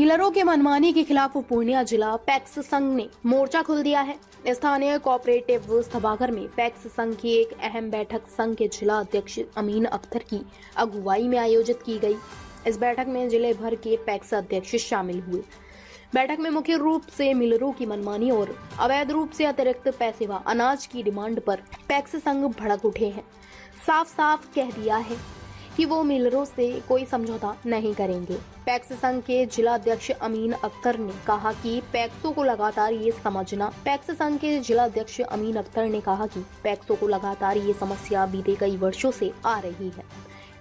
मिलरों के मनमानी के खिलाफ पूर्णिया जिला पैक्स संघ ने मोर्चा खोल दिया है। स्थानीय कोऑपरेटिव सभागार में पैक्स संघ की एक अहम बैठक संघ के जिला अध्यक्ष अमीन अख्तर की अगुवाई में आयोजित की गई। इस बैठक में जिले भर के पैक्स अध्यक्ष शामिल हुए। बैठक में मुख्य रूप से मिलरों की मनमानी और अवैध रूप से अतिरिक्त पैसे व अनाज की डिमांड पर पैक्स संघ भड़क उठे हैं। साफ साफ कह दिया है कि वो मिलरों से कोई समझौता नहीं करेंगे। पैक्स संघ के जिला अध्यक्ष अमीन अख्तर ने कहा कि पैक्सों को लगातार ये समझना पैक्स संघ के जिला अध्यक्ष अमीन अख्तर ने कहा कि पैक्सों को लगातार ये समस्या बीते कई वर्षों से आ रही है।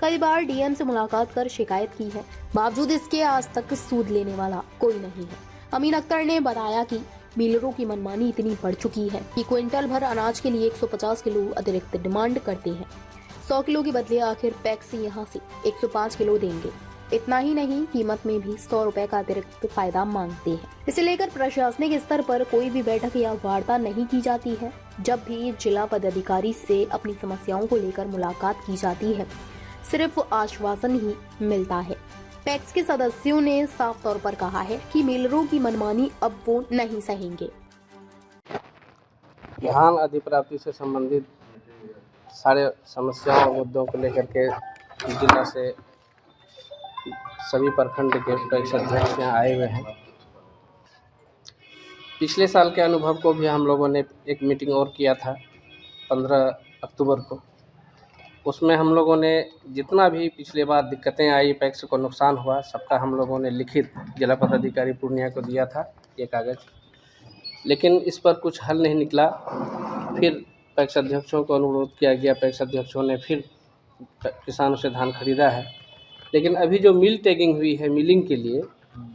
कई बार डीएम से मुलाकात कर शिकायत की है, बावजूद इसके आज तक सूद लेने वाला कोई नहीं है। अमीन अख्तर ने बताया कि मिलरों की मनमानी इतनी बढ़ चुकी है कि क्विंटल भर अनाज के लिए 150 किलो अतिरिक्त डिमांड करते हैं। 100 किलो के बदले आखिर पैक्स यहाँ से 105 किलो देंगे। इतना ही नहीं, कीमत में भी 100 रुपए का अतिरिक्त फायदा मांगते हैं। इसे लेकर प्रशासनिक स्तर पर कोई भी बैठक या वार्ता नहीं की जाती है। जब भी जिला पदाधिकारी से अपनी समस्याओं को लेकर मुलाकात की जाती है, सिर्फ आश्वासन ही मिलता है। पैक्स के सदस्यों ने साफ तौर पर कहा है कि मिलरों की मनमानी अब वो नहीं सहेंगे। धान अधिप्राप्ति से संबंधित सारे समस्याओं और मुद्दों को लेकर के जिला से सभी प्रखंड के पैक्स अध्यक्ष यहाँ आए हुए हैं। पिछले साल के अनुभव को भी हम लोगों ने एक मीटिंग और किया था 15 अक्टूबर को। उसमें हम लोगों ने जितना भी पिछले बार दिक्कतें आई, पैक्स को नुकसान हुआ, सबका हम लोगों ने लिखित जिला पदाधिकारी पूर्णिया को दिया था ये कागज़। लेकिन इस पर कुछ हल नहीं निकला। फिर पैक्स अध्यक्षों को अनुरोध किया गया, पैक्स अध्यक्षों ने फिर किसानों से धान खरीदा है। लेकिन अभी जो मिल टैगिंग हुई है मिलिंग के लिए,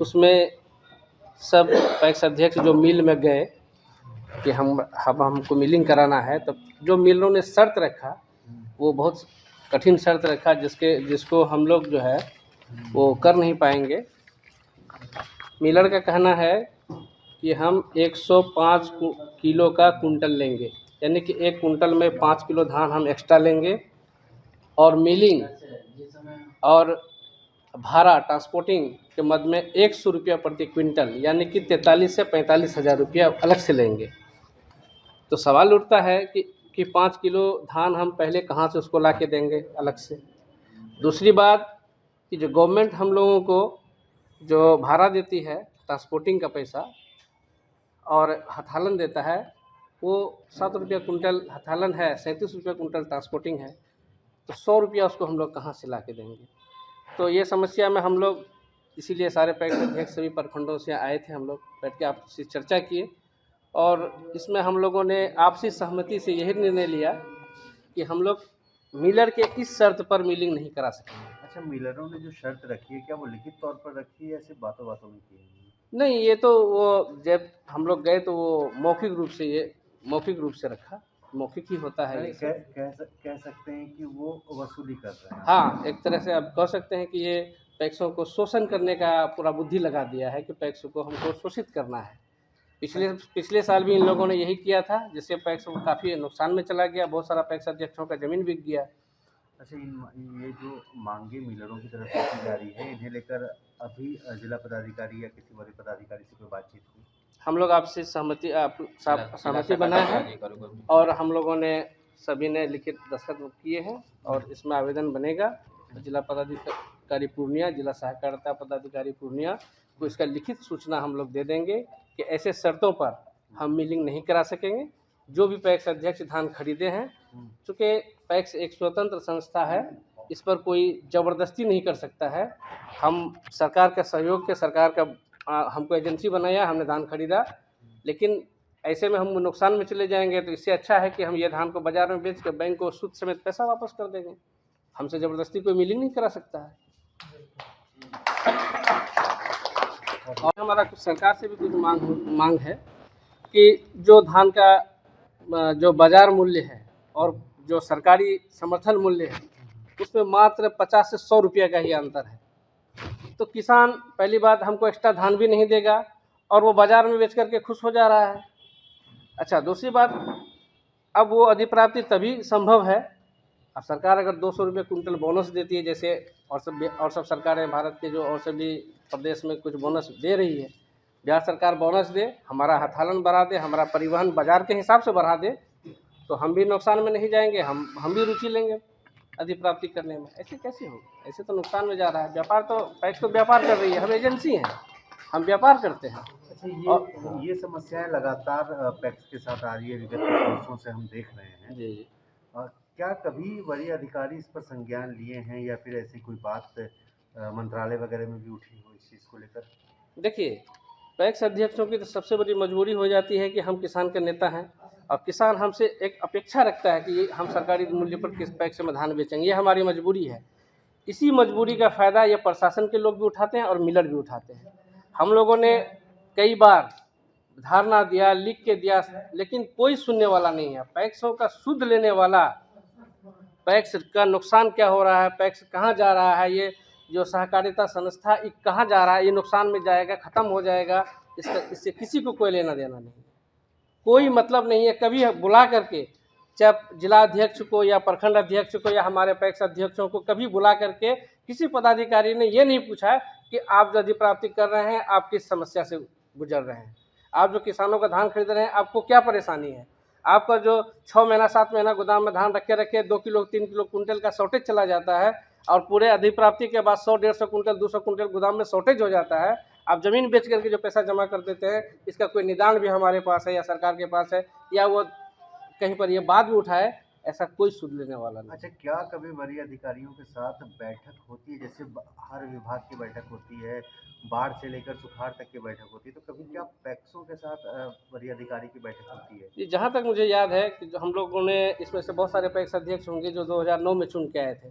उसमें सब पैक्स अध्यक्ष जो मिल में गए कि हमको मिलिंग कराना है, तो जो मिलों ने शर्त रखा वो बहुत कठिन शर्त रखा, जिसको हम लोग जो है वो कर नहीं पाएंगे। मिलर का कहना है कि हम 105 किलो का कुंटल लेंगे, यानी कि एक कुंटल में 5 किलो धान हम एक्स्ट्रा लेंगे, और मिलिंग और भाड़ा ट्रांसपोर्टिंग के मद में 100 रुपया प्रति क्विंटल, यानी कि 43 से 45 हज़ार रुपया अलग से लेंगे। तो सवाल उठता है कि 5 किलो धान हम पहले कहाँ से उसको ला के देंगे अलग से। दूसरी बात कि जो गवर्नमेंट हम लोगों को जो भाड़ा देती है, ट्रांसपोर्टिंग का पैसा और हथालन देता है, वो 7 रुपया कुंटल हथालन है, 37 रुपया कुंटल ट्रांसपोर्टिंग है, तो 100 रुपया उसको हम लोग कहाँ से ला के देंगे। तो ये समस्या में हम लोग इसीलिए सारे पैक्स अध्यक्ष सभी प्रखंडों से आए थे। हम लोग बैठ के आपसे चर्चा किए और इसमें हम लोगों ने आपसी सहमति से यही निर्णय लिया कि हम लोग मिलर के इस शर्त पर मिलिंग नहीं करा सकेंगे। अच्छा, मिलरों ने जो शर्त रखी है, क्या वो लिखित तौर पर रखी है या सिर्फ बातों बातों में की है? नहीं, ये तो वो जब हम लोग गए तो वो मौखिक रूप से रखा, मौखिक ही होता है। कह सकते हैं कि वो वसूली कर रहे हैं। हाँ, एक तरह से आप कह सकते हैं कि ये पैक्सों को शोषण करने का पूरा बुद्धि लगा दिया है कि पैक्सों को हमको शोषित करना है। पिछले साल भी इन लोगों ने यही किया था, जिससे पैक्स को काफ़ी नुकसान में चला गया। बहुत सारा पैक्स अध्यक्षों का ज़मीन बिक गया। अच्छा, ये जो मांगे मिलरों की तरफ से की जा रही है, इन्हें लेकर अभी जिला पदाधिकारी या किसी बड़े पदाधिकारी से कोई बातचीत हुई? हम लोग आपसे सहमति बनाए हैं और हम लोगों ने सभी ने लिखित दस्तखत किए हैं और इसमें आवेदन बनेगा। जिला पदाधिकारी पूर्णिया, जिला सहकारिता पदाधिकारी पूर्णिया को इसका लिखित सूचना हम लोग दे देंगे कि ऐसे शर्तों पर हम मिलिंग नहीं करा सकेंगे। जो भी पैक्स अध्यक्ष धान खरीदे हैं, चूँकि पैक्स एक स्वतंत्र संस्था है, इस पर कोई ज़बरदस्ती नहीं कर सकता है। हम सरकार के सहयोग के, सरकार का हमको एजेंसी बनाया, हमने धान खरीदा, लेकिन ऐसे में हम नुकसान में चले जाएंगे। तो इससे अच्छा है कि हम ये धान को बाज़ार में बेच कर बैंक को सूद समेत पैसा वापस कर देंगे। हमसे ज़बरदस्ती कोई मिलिंग नहीं करा सकता है। और हमारा कुछ सरकार से भी कुछ मांग है कि जो धान का जो बाज़ार मूल्य है और जो सरकारी समर्थन मूल्य है, उसमें मात्र 50 से 100 रुपया का ही अंतर है। तो किसान पहली बात हमको एक्स्ट्रा धान भी नहीं देगा और वो बाज़ार में बेच करके खुश हो जा रहा है। अच्छा, दूसरी बात, अब वो अधिप्राप्ति तभी संभव है अब सरकार अगर 200 रुपये कुंटल बोनस देती है, जैसे और सब सरकारें भारत के जो और सभी प्रदेश में कुछ बोनस दे रही है, बिहार सरकार बोनस दे, हमारा हथालन बढ़ा दे, हमारा परिवहन बाजार के हिसाब से बढ़ा दे, तो हम भी नुकसान में नहीं जाएंगे, हम भी रुचि लेंगे अधिप्राप्ति करने में। ऐसे कैसे होगा? ऐसे तो नुकसान में जा रहा है। व्यापार तो पैक्स तो व्यापार कर रही है, हम एजेंसी हैं, हम व्यापार करते हैं। अच्छा, ये समस्याएं लगातार पैक्स के साथ आ रही है, विगत कुछ वर्षों से हम देख रहे हैं। जी। क्या कभी वरीय अधिकारी इस पर संज्ञान लिए हैं या फिर ऐसी कोई बात मंत्रालय वगैरह में भी उठी हो इस चीज़ को लेकर? देखिए, पैक्स अध्यक्षों की तो सबसे बड़ी मजबूरी हो जाती है कि हम किसान के नेता हैं और किसान हमसे एक अपेक्षा रखता है कि हम सरकारी मूल्य पर किस पैक्स में धान बेचेंगे, ये हमारी मजबूरी है। इसी मजबूरी का फ़ायदा ये प्रशासन के लोग भी उठाते हैं और मिलर भी उठाते हैं। हम लोगों ने कई बार धारणा दिया, लिख के दिया, लेकिन कोई सुनने वाला नहीं है। पैक्सों का शुद्ध लेने वाला, पैक्स का नुकसान क्या हो रहा है, पैक्स कहाँ जा रहा है, ये जो सहकारिता संस्था ये कहाँ जा रहा है, ये नुकसान में जाएगा, ख़त्म हो जाएगा, इससे किसी को कोई लेना देना नहीं, कोई मतलब नहीं है। कभी बुला करके, चाहे जिला अध्यक्ष को या प्रखंड अध्यक्ष को या हमारे पैक्स अध्यक्षों को कभी बुला करके किसी पदाधिकारी ने ये नहीं पूछा कि आप जो अधिप्राप्ति कर रहे हैं, आप किस समस्या से गुजर रहे हैं, आप जो किसानों का धान खरीद रहे हैं, आपको क्या परेशानी है, आपका जो 6 महीना 7 महीना गोदाम में धान रखे 2 किलो 3 किलो कुंटल का शॉर्टेज चला जाता है और पूरे अधिप्राप्ति के बाद 100-150 कुंटल 200 कुंटल गोदाम में शॉर्टेज हो जाता है। आप ज़मीन बेच करके जो पैसा जमा कर देते हैं, इसका कोई निदान भी हमारे पास है या सरकार के पास है या वो कहीं पर ये बात भी उठाए, ऐसा कोई सुध लेने वाला नहीं। अच्छा, क्या कभी वरीय अधिकारियों के साथ बैठक होती है? जैसे हर विभाग की बैठक होती है, बाढ़ से लेकर सुखाड़ तक की बैठक होती है, तो कभी क्या पैक्सों के साथ वरीय अधिकारी की बैठक होती है? ये जहाँ तक मुझे याद है कि जो हम लोगों ने इसमें से बहुत सारे पैक्स अध्यक्ष होंगे जो 2009 में चुन के आए थे।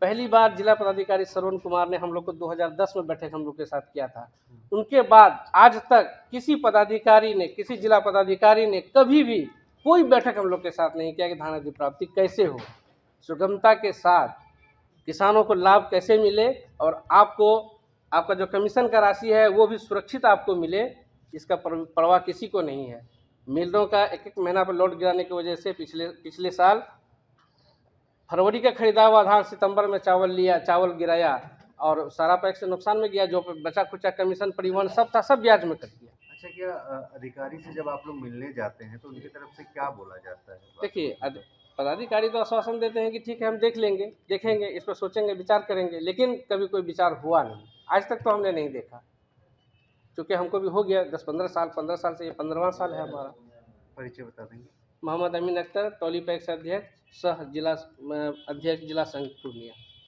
पहली बार जिला पदाधिकारी श्रवण कुमार ने हम लोग को 2010 में बैठक हम लोग के साथ किया था। उनके बाद आज तक किसी पदाधिकारी ने, किसी जिला पदाधिकारी ने कभी भी कोई बैठक हम लोग के साथ नहीं किया कि धान अधिप्राप्ति कैसे हो, सुगमता के साथ किसानों को लाभ कैसे मिले और आपको आपका जो कमीशन का राशि है वो भी सुरक्षित आपको मिले, इसका परवाह किसी को नहीं है। मिलों का एक महीना पर लोड गिराने की वजह से पिछले साल फरवरी का खरीदा हुआ धान सितंबर में चावल गिराया और सारा पैक्स से नुकसान में गया। जो बचा खुचा कमीशन परिवहन सब था, सब ब्याज में कट गया। अच्छा, क्या अधिकारी से जब आप लोग मिलने जाते हैं तो उनकी तरफ से क्या बोला जाता है? देखिए, पदाधिकारी तो आश्वासन देते हैं कि ठीक है हम देखेंगे, इस पर सोचेंगे, विचार करेंगे, लेकिन कभी कोई विचार हुआ नहीं। आज तक तो हमने नहीं देखा, क्योंकि हमको भी हो गया 10-15 साल, 15 साल से ये 15वां साल है हमारा। परिचय बता देंगे? मोहम्मद अमीन अख्तर, टोली पैक्स अध्यक्ष, सह जिला अध्यक्ष जिला संघ पूर्णिया।